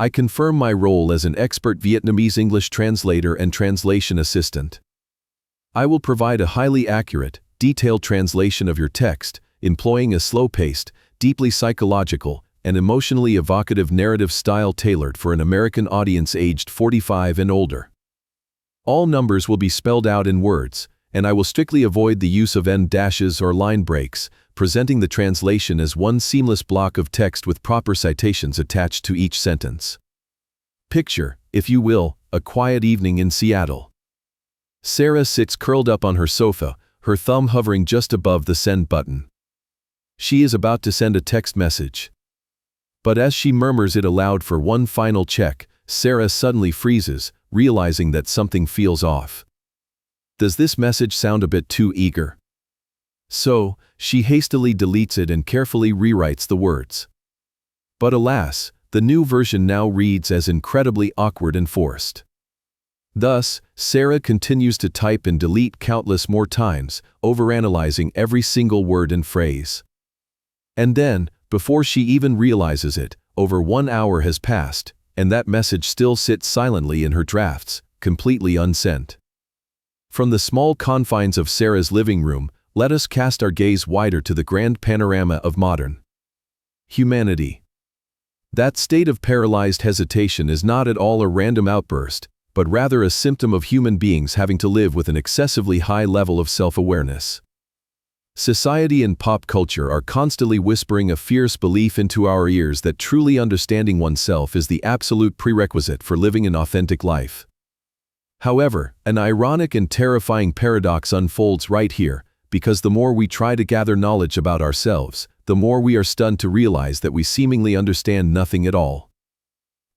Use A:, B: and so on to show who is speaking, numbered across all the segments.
A: I confirm my role as an expert Vietnamese English translator and translation assistant. I will provide a highly accurate, detailed translation of your text, employing a slow-paced, deeply psychological, and emotionally evocative narrative style tailored for an American audience aged 45 and older. All numbers will be spelled out in words, and I will strictly avoid the use of end dashes or line breaks, presenting the translation as one seamless block of text with proper citations attached to each sentence. Picture, if you will, a quiet evening in Seattle. Sarah sits curled up on her sofa, her thumb hovering just above the send button. She is about to send a text message. But as she murmurs it aloud for one final check, Sarah suddenly freezes, realizing that something feels off. Does this message sound a bit too eager? So, she hastily deletes it and carefully rewrites the words. But alas, the new version now reads as incredibly awkward and forced. Thus, Sarah continues to type and delete countless more times, overanalyzing every single word and phrase. And then, before she even realizes it, over 1 hour has passed, and that message still sits silently in her drafts, completely unsent. From the small confines of Sarah's living room, let us cast our gaze wider to the grand panorama of modern humanity. That state of paralyzed hesitation is not at all a random outburst, but rather a symptom of human beings having to live with an excessively high level of self-awareness. Society and pop culture are constantly whispering a fierce belief into our ears that truly understanding oneself is the absolute prerequisite for living an authentic life. However, an ironic and terrifying paradox unfolds right here, because the more we try to gather knowledge about ourselves, the more we are stunned to realize that we seemingly understand nothing at all.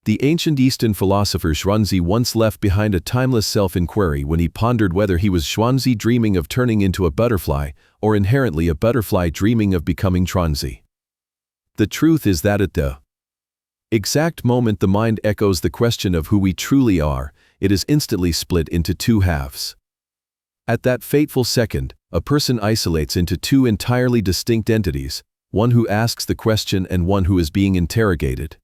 A: The ancient Eastern philosopher Zhuangzi once left behind a timeless self-inquiry when he pondered whether he was Zhuangzi dreaming of turning into a butterfly, or inherently a butterfly dreaming of becoming Zhuangzi. The truth is that at the exact moment the mind echoes the question of who we truly are, it is instantly split into two halves. At that fateful second, a person isolates into two entirely distinct entities, one who asks the question and one who is being interrogated.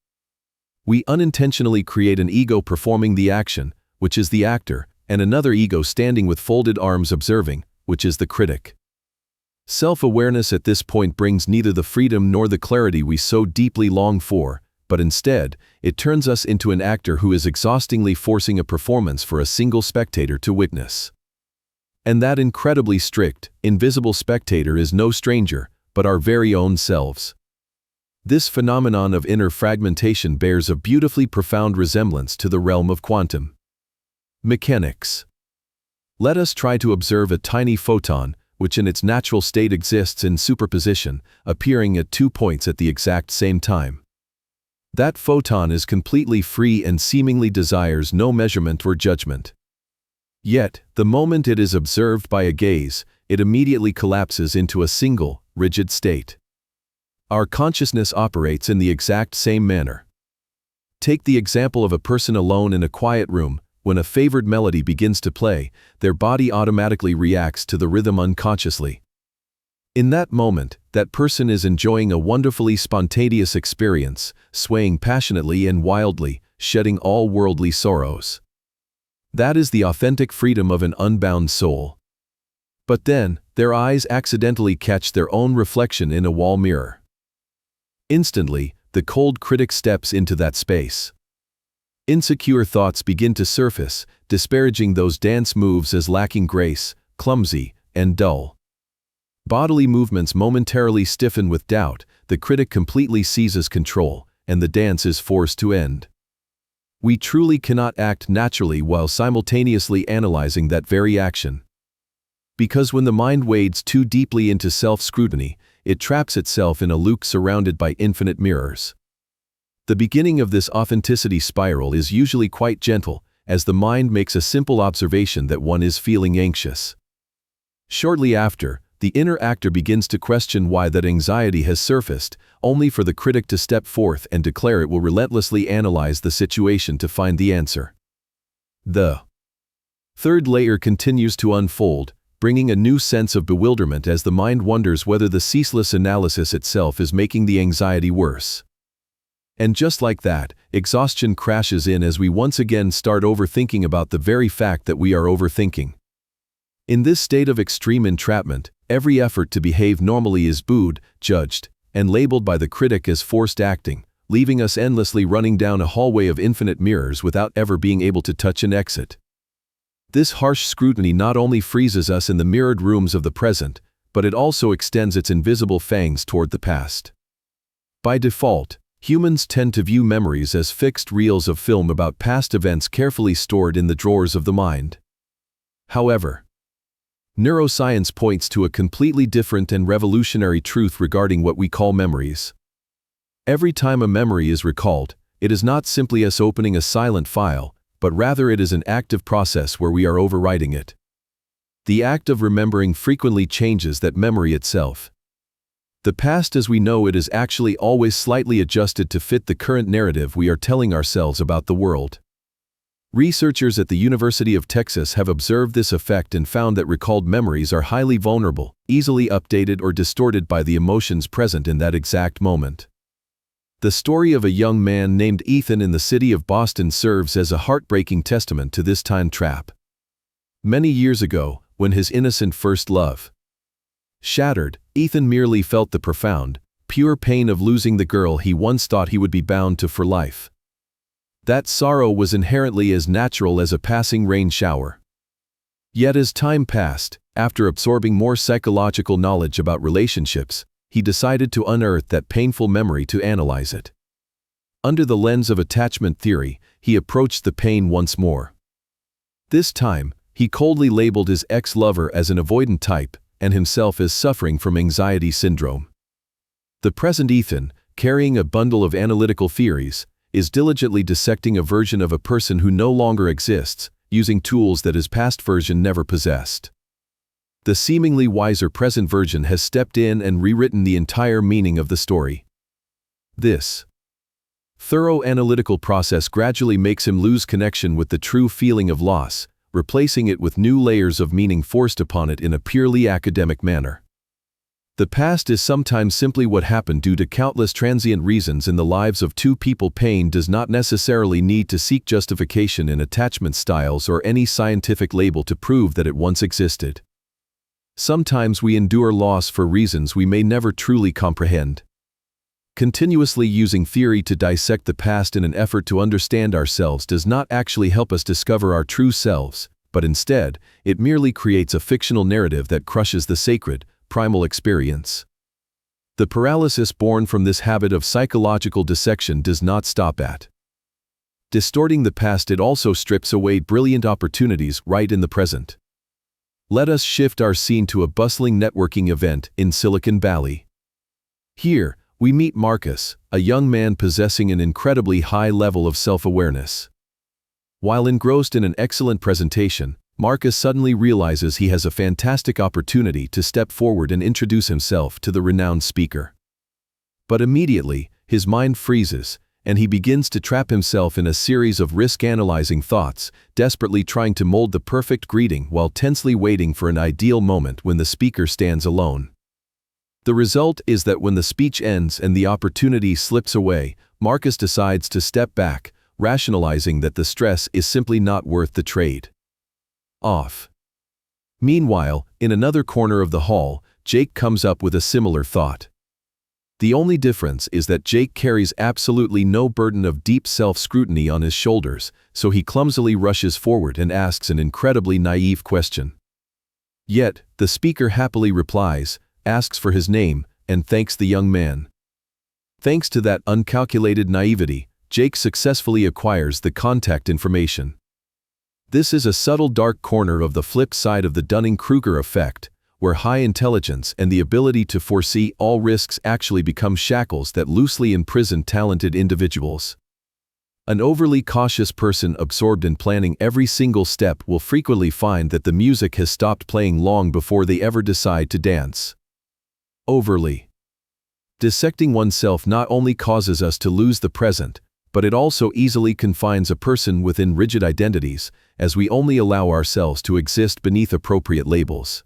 A: We unintentionally create an ego performing the action, which is the actor, and another ego standing with folded arms observing, which is the critic. Self-awareness at this point brings neither the freedom nor the clarity we so deeply long for, but instead, it turns us into an actor who is exhaustingly forcing a performance for a single spectator to witness. And that incredibly strict, invisible spectator is no stranger, but our very own selves. This phenomenon of inner fragmentation bears a beautifully profound resemblance to the realm of quantum mechanics. Let us try to observe a tiny photon, which in its natural state exists in superposition, appearing at 2 points at the exact same time. That photon is completely free and seemingly desires no measurement or judgment. Yet, the moment it is observed by a gaze, it immediately collapses into a single, rigid state. Our consciousness operates in the exact same manner. Take the example of a person alone in a quiet room. When a favored melody begins to play, their body automatically reacts to the rhythm unconsciously. In that moment, that person is enjoying a wonderfully spontaneous experience, swaying passionately and wildly, shedding all worldly sorrows. That is the authentic freedom of an unbound soul. But then, their eyes accidentally catch their own reflection in a wall mirror. Instantly, the cold critic steps into that space. Insecure thoughts begin to surface, disparaging those dance moves as lacking grace, clumsy, and dull. Bodily movements momentarily stiffen with doubt, the critic completely seizes control, and the dance is forced to end. We truly cannot act naturally while simultaneously analyzing that very action. Because when the mind wades too deeply into self-scrutiny, it traps itself in a loop surrounded by infinite mirrors. The beginning of this authenticity spiral is usually quite gentle, as the mind makes a simple observation that one is feeling anxious. Shortly after, the inner actor begins to question why that anxiety has surfaced, only for the critic to step forth and declare it will relentlessly analyze the situation to find the answer. The third layer continues to unfold, bringing a new sense of bewilderment as the mind wonders whether the ceaseless analysis itself is making the anxiety worse. And just like that, exhaustion crashes in as we once again start overthinking about the very fact that we are overthinking. In this state of extreme entrapment, every effort to behave normally is booed, judged, and labeled by the critic as forced acting, leaving us endlessly running down a hallway of infinite mirrors without ever being able to touch an exit. This harsh scrutiny not only freezes us in the mirrored rooms of the present, but it also extends its invisible fangs toward the past. By default, humans tend to view memories as fixed reels of film about past events carefully stored in the drawers of the mind. However, neuroscience points to a completely different and revolutionary truth regarding what we call memories. Every time a memory is recalled, it is not simply us opening a silent file, but rather it is an active process where we are overwriting it. The act of remembering frequently changes that memory itself. The past as we know it is actually always slightly adjusted to fit the current narrative we are telling ourselves about the world. Researchers at the University of Texas have observed this effect and found that recalled memories are highly vulnerable, easily updated or distorted by the emotions present in that exact moment. The story of a young man named Ethan in the city of Boston serves as a heartbreaking testament to this time trap. Many years ago, when his innocent first love shattered, Ethan merely felt the profound, pure pain of losing the girl he once thought he would be bound to for life. That sorrow was inherently as natural as a passing rain shower. Yet as time passed, after absorbing more psychological knowledge about relationships, he decided to unearth that painful memory to analyze it. Under the lens of attachment theory, he approached the pain once more. This time, he coldly labeled his ex-lover as an avoidant type and himself as suffering from anxiety syndrome. The present Ethan, carrying a bundle of analytical theories, is diligently dissecting a version of a person who no longer exists, using tools that his past version never possessed. The seemingly wiser present version has stepped in and rewritten the entire meaning of the story. This thorough analytical process gradually makes him lose connection with the true feeling of loss, replacing it with new layers of meaning forced upon it in a purely academic manner. The past is sometimes simply what happened due to countless transient reasons in the lives of two people. Pain does not necessarily need to seek justification in attachment styles or any scientific label to prove that it once existed. Sometimes we endure loss for reasons we may never truly comprehend. Continuously using theory to dissect the past in an effort to understand ourselves does not actually help us discover our true selves, but instead, it merely creates a fictional narrative that crushes the sacred, primal experience. The paralysis born from this habit of psychological dissection does not stop at distorting the past. It also strips away brilliant opportunities right in the present. Let us shift our scene to a bustling networking event in Silicon Valley. Here, we meet Marcus, a young man possessing an incredibly high level of self-awareness. While engrossed in an excellent presentation, Marcus suddenly realizes he has a fantastic opportunity to step forward and introduce himself to the renowned speaker. But immediately, his mind freezes, and he begins to trap himself in a series of risk-analyzing thoughts, desperately trying to mold the perfect greeting while tensely waiting for an ideal moment when the speaker stands alone. The result is that when the speech ends and the opportunity slips away, Marcus decides to step back, rationalizing that the stress is simply not worth the trade off. Meanwhile, in another corner of the hall, Jake comes up with a similar thought. The only difference is that Jake carries absolutely no burden of deep self-scrutiny on his shoulders, so he clumsily rushes forward and asks an incredibly naive question. Yet, the speaker happily replies, asks for his name, and thanks the young man. Thanks to that uncalculated naivety, Jake successfully acquires the contact information. This is a subtle dark corner of the flip side of the Dunning-Kruger effect, where high intelligence and the ability to foresee all risks actually become shackles that loosely imprison talented individuals. An overly cautious person absorbed in planning every single step will frequently find that the music has stopped playing long before they ever decide to dance. Overly dissecting oneself not only causes us to lose the present, but it also easily confines a person within rigid identities, as we only allow ourselves to exist beneath appropriate labels.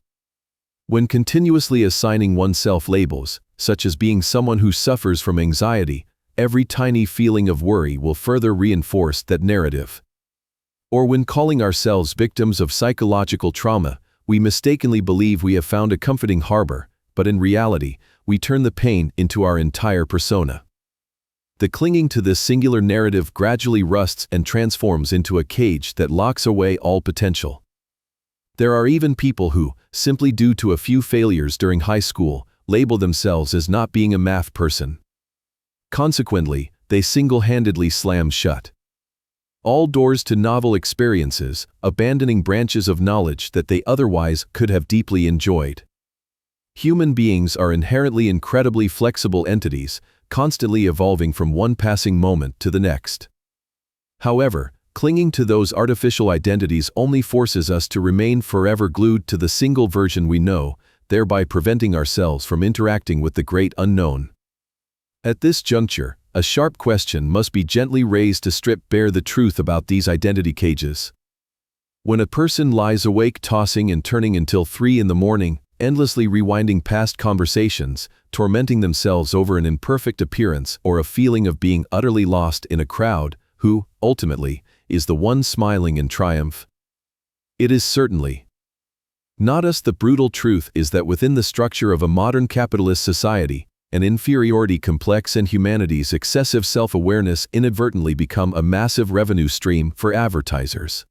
A: When continuously assigning oneself labels, such as being someone who suffers from anxiety, every tiny feeling of worry will further reinforce that narrative. Or when calling ourselves victims of psychological trauma, we mistakenly believe we have found a comforting harbor, but in reality, we turn the pain into our entire persona. The clinging to this singular narrative gradually rusts and transforms into a cage that locks away all potential. There are even people who, simply due to a few failures during high school, label themselves as not being a math person. Consequently, they single-handedly slam shut all doors to novel experiences, abandoning branches of knowledge that they otherwise could have deeply enjoyed. Human beings are inherently incredibly flexible entities, constantly evolving from one passing moment to the next. However, clinging to those artificial identities only forces us to remain forever glued to the single version we know, thereby preventing ourselves from interacting with the great unknown. At this juncture, a sharp question must be gently raised to strip bare the truth about these identity cages. When a person lies awake tossing and turning until 3 in the morning, endlessly rewinding past conversations, tormenting themselves over an imperfect appearance or a feeling of being utterly lost in a crowd, who, ultimately, is the one smiling in triumph? It is certainly not us. The brutal truth is that within the structure of a modern capitalist society, an inferiority complex and humanity's excessive self-awareness inadvertently become a massive revenue stream for advertisers.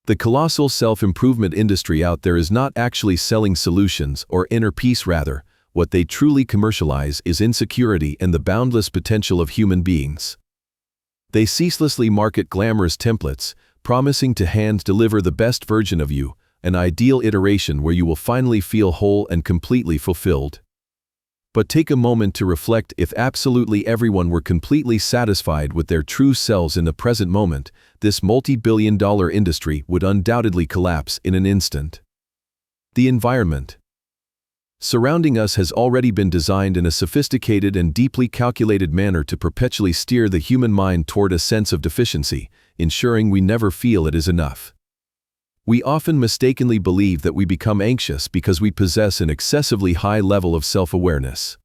A: The colossal self-improvement industry out there is not actually selling solutions or inner peace. Rather, what they truly commercialize is insecurity and the boundless potential of human beings. They ceaselessly market glamorous templates, promising to hand-deliver the best version of you, an ideal iteration where you will finally feel whole and completely fulfilled. But take a moment to reflect. If absolutely everyone were completely satisfied with their true selves in the present moment, this multi-billion-dollar industry would undoubtedly collapse in an instant. The environment surrounding us has already been designed in a sophisticated and deeply calculated manner to perpetually steer the human mind toward a sense of deficiency, ensuring we never feel it is enough. We often mistakenly believe that we become anxious because we possess an excessively high level of self-awareness.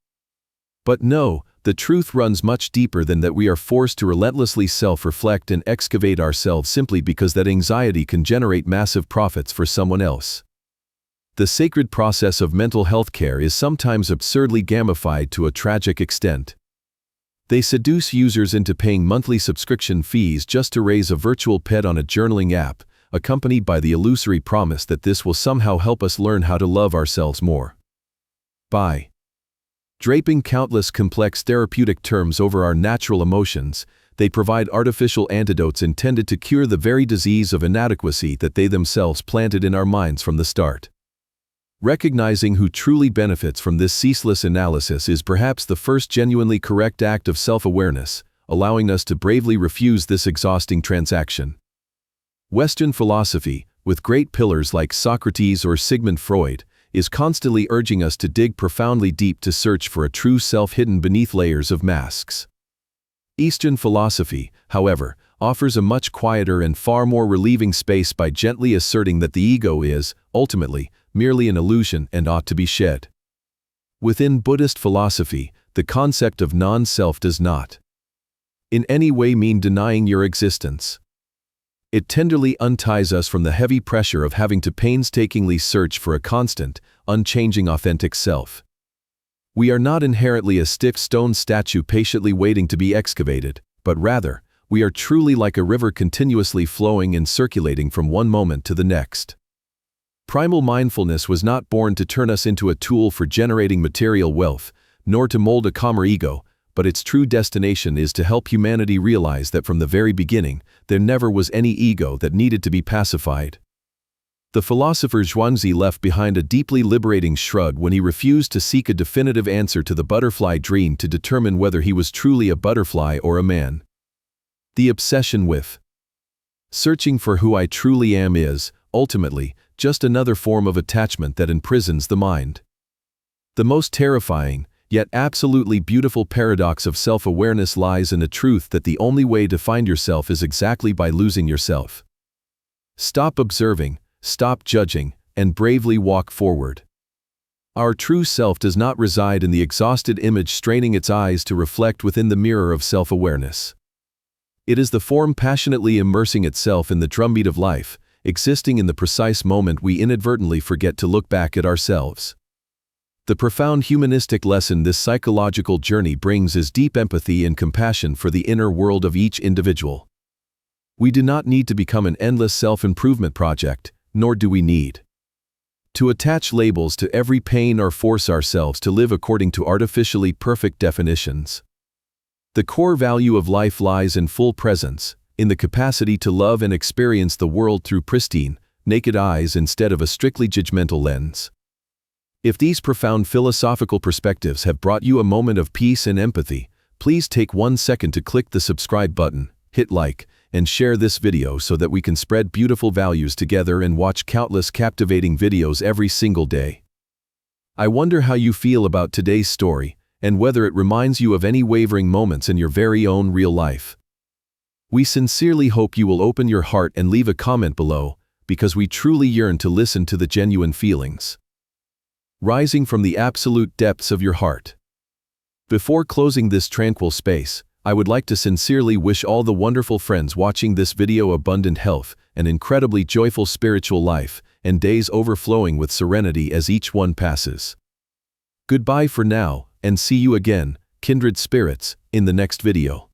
A: But no, the truth runs much deeper than that. We are forced to relentlessly self-reflect and excavate ourselves simply because that anxiety can generate massive profits for someone else. The sacred process of mental health care is sometimes absurdly gamified to a tragic extent. They seduce users into paying monthly subscription fees just to raise a virtual pet on a journaling app, accompanied by the illusory promise that this will somehow help us learn how to love ourselves more. By draping countless complex therapeutic terms over our natural emotions, they provide artificial antidotes intended to cure the very disease of inadequacy that they themselves planted in our minds from the start. Recognizing who truly benefits from this ceaseless analysis is perhaps the first genuinely correct act of self-awareness, allowing us to bravely refuse this exhausting transaction. Western philosophy, with great pillars like Socrates or Sigmund Freud, is constantly urging us to dig profoundly deep to search for a true self hidden beneath layers of masks. Eastern philosophy, however, offers a much quieter and far more relieving space by gently asserting that the ego is, ultimately, merely an illusion and ought to be shed. Within Buddhist philosophy, the concept of non-self does not in any way mean denying your existence. It tenderly unties us from the heavy pressure of having to painstakingly search for a constant, unchanging authentic self. We are not inherently a stiff stone statue patiently waiting to be excavated, but rather, we are truly like a river continuously flowing and circulating from one moment to the next. Primal mindfulness was not born to turn us into a tool for generating material wealth, nor to mold a calmer ego, but its true destination is to help humanity realize that from the very beginning, there never was any ego that needed to be pacified. The philosopher Zhuangzi left behind a deeply liberating shrug when he refused to seek a definitive answer to the butterfly dream to determine whether he was truly a butterfly or a man. The obsession with searching for who I truly am is, ultimately, just another form of attachment that imprisons the mind. The most terrifying, yet absolutely beautiful paradox of self-awareness lies in the truth that the only way to find yourself is exactly by losing yourself. Stop observing, stop judging, and bravely walk forward. Our true self does not reside in the exhausted image straining its eyes to reflect within the mirror of self-awareness. It is the form passionately immersing itself in the drumbeat of life, existing in the precise moment we inadvertently forget to look back at ourselves. The profound humanistic lesson this psychological journey brings is deep empathy and compassion for the inner world of each individual. We do not need to become an endless self-improvement project, nor do we need to attach labels to every pain or force ourselves to live according to artificially perfect definitions. The core value of life lies in full presence, in the capacity to love and experience the world through pristine, naked eyes instead of a strictly judgmental lens. If these profound philosophical perspectives have brought you a moment of peace and empathy, please take 1 second to click the subscribe button, hit like, and share this video so that we can spread beautiful values together and watch countless captivating videos every single day. I wonder how you feel about today's story, and whether it reminds you of any wavering moments in your very own real life. We sincerely hope you will open your heart and leave a comment below, because we truly yearn to listen to the genuine feelings rising from the absolute depths of your heart. Before closing this tranquil space, I would like to sincerely wish all the wonderful friends watching this video abundant health, an incredibly joyful spiritual life, and days overflowing with serenity as each one passes. Goodbye for now, and see you again, kindred spirits, in the next video.